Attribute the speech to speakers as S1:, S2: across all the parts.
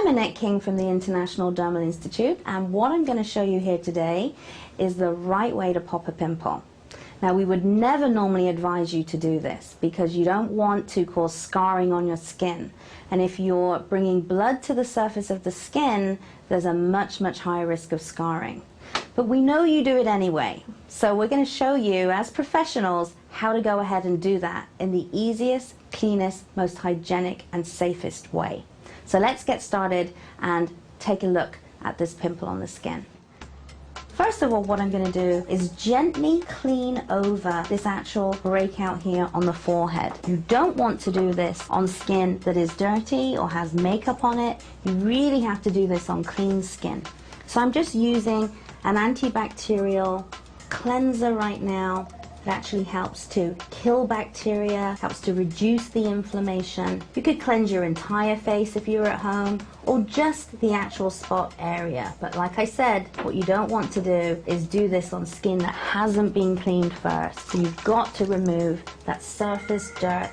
S1: Annette King from the International Dermal Institute, and what I'm going to show you here today is the right way to pop a pimple. Now, we would never normally advise you to do this because you don't want to cause scarring on your skin. And if you're bringing blood to the surface of the skin, there's a much higher risk of scarring. But we know you do it anyway. So we're going to show you, as professionals, how to go ahead and do that in the easiest, cleanest, most hygienic and safest way. So let's get started and take a look at this pimple on the skin. First of all, what I'm going to do is gently clean over this actual breakout here on the forehead. You don't want to do this on skin that is dirty or has makeup on it. You really have to do this on clean skin. So I'm just using an antibacterial cleanser right now. It actually helps to kill bacteria, helps to reduce the inflammation. You could cleanse your entire face if you're at home, or just the actual spot area. But like I said, what you don't want to do is do this on skin that hasn't been cleaned first. So you've got to remove that surface dirt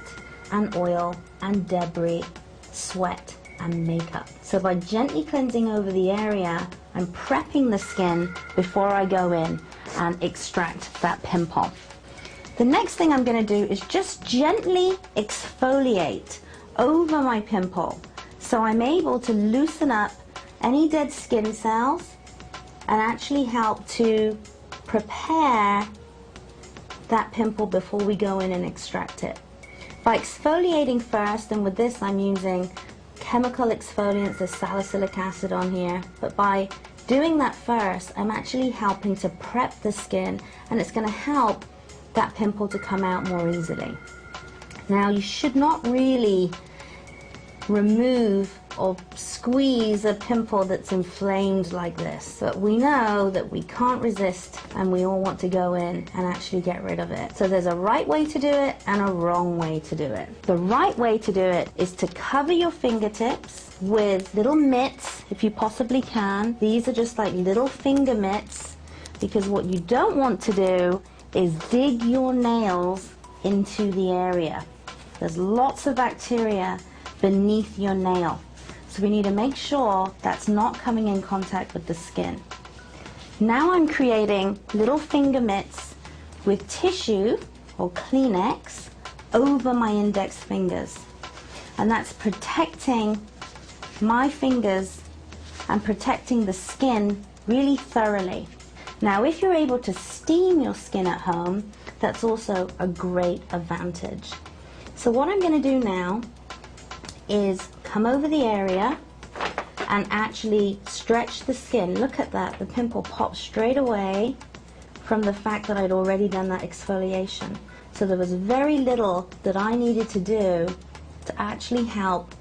S1: and oil and debris, sweat and makeup. So by gently cleansing over the area, I'm prepping the skin before I go in and extract that pimple. The next thing I'm going to do is just gently exfoliate over my pimple so I'm able to loosen up any dead skin cells and actually help to prepare that pimple before we go in and extract it. By exfoliating first, and with this I'm using chemical exfoliants, there's salicylic acid on here, but by doing that first I'm actually helping to prep the skin, and it's going to help that pimple to come out more easily. Now, you should not really remove or squeeze a pimple that's inflamed like this, but we know that we can't resist and we all want to go in and actually get rid of it. So there's a right way to do it and a wrong way to do it. The right way to do it is to cover your fingertips with little mitts if you possibly can. These are just like little finger mitts, because what you don't want to do is dig your nails into the area. There's lots of bacteria beneath your nail, so we need to make sure that's not coming in contact with the skin. Now I'm creating little finger mitts with tissue or Kleenex over my index fingers, and that's protecting my fingers and protecting the skin really thoroughly. Now, if you're able to steam your skin at home, that's also a great advantage. So what I'm going to do now is come over the area and actually stretch the skin. Look at that, the pimple popped straight away from the fact that I'd already done that exfoliation. So there was very little that I needed to do to actually help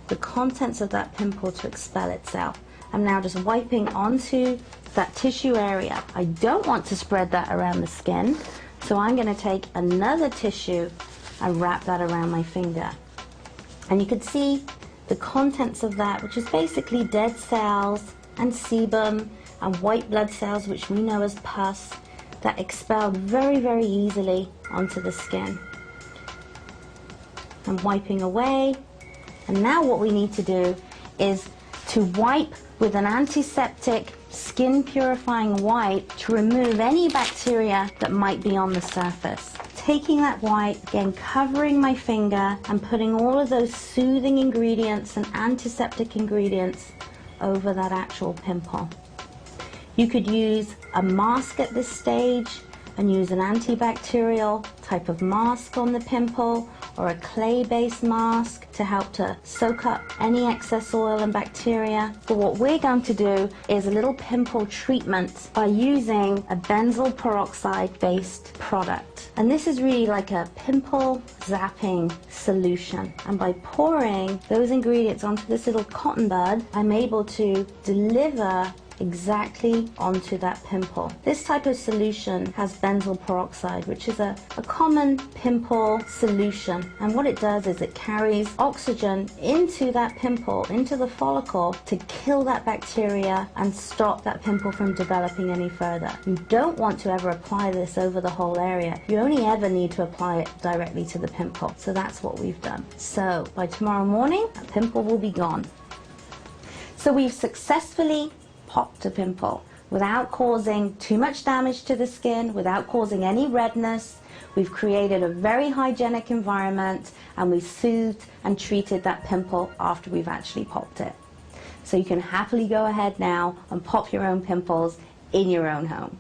S1: the contents of that pimple to expel itself. I'm now just wiping onto that tissue area. I don't want to spread that around the skin, so I'm going to take another tissue and wrap that around my finger. And you can see the contents of that, which is basically dead cells and sebum and white blood cells, which we know as pus, that expel very easily onto the skin. I'm wiping away, and now what we need to do is to wipe with an antiseptic skin purifying wipe to remove any bacteria that might be on the surface. Taking that wipe, again covering my finger and putting all of those soothing ingredients and antiseptic ingredients over that actual pimple. You could use a mask at this stage and use an antibacterial type of mask on the pimple, or a clay-based mask to help to soak up any excess oil and bacteria. But what we're going to do is a little pimple treatment by using a benzoyl peroxide-based product. And this is really like a pimple zapping solution. And by pouring those ingredients onto this little cotton bud, I'm able to deliver exactly onto that pimple. This type of solution has benzoyl peroxide, which is a common pimple solution, and what it does is it carries oxygen into that pimple, into the follicle, to kill that bacteria and stop that pimple from developing any further. You don't want to ever apply this over the whole area. You only ever need to apply it directly to the pimple. So that's what we've done. So by tomorrow morning, that pimple will be gone. So we've successfully popped a pimple without causing too much damage to the skin, without causing any redness. We've created a very hygienic environment, and we soothed and treated that pimple after we've actually popped it. So you can happily go ahead now and pop your own pimples in your own home.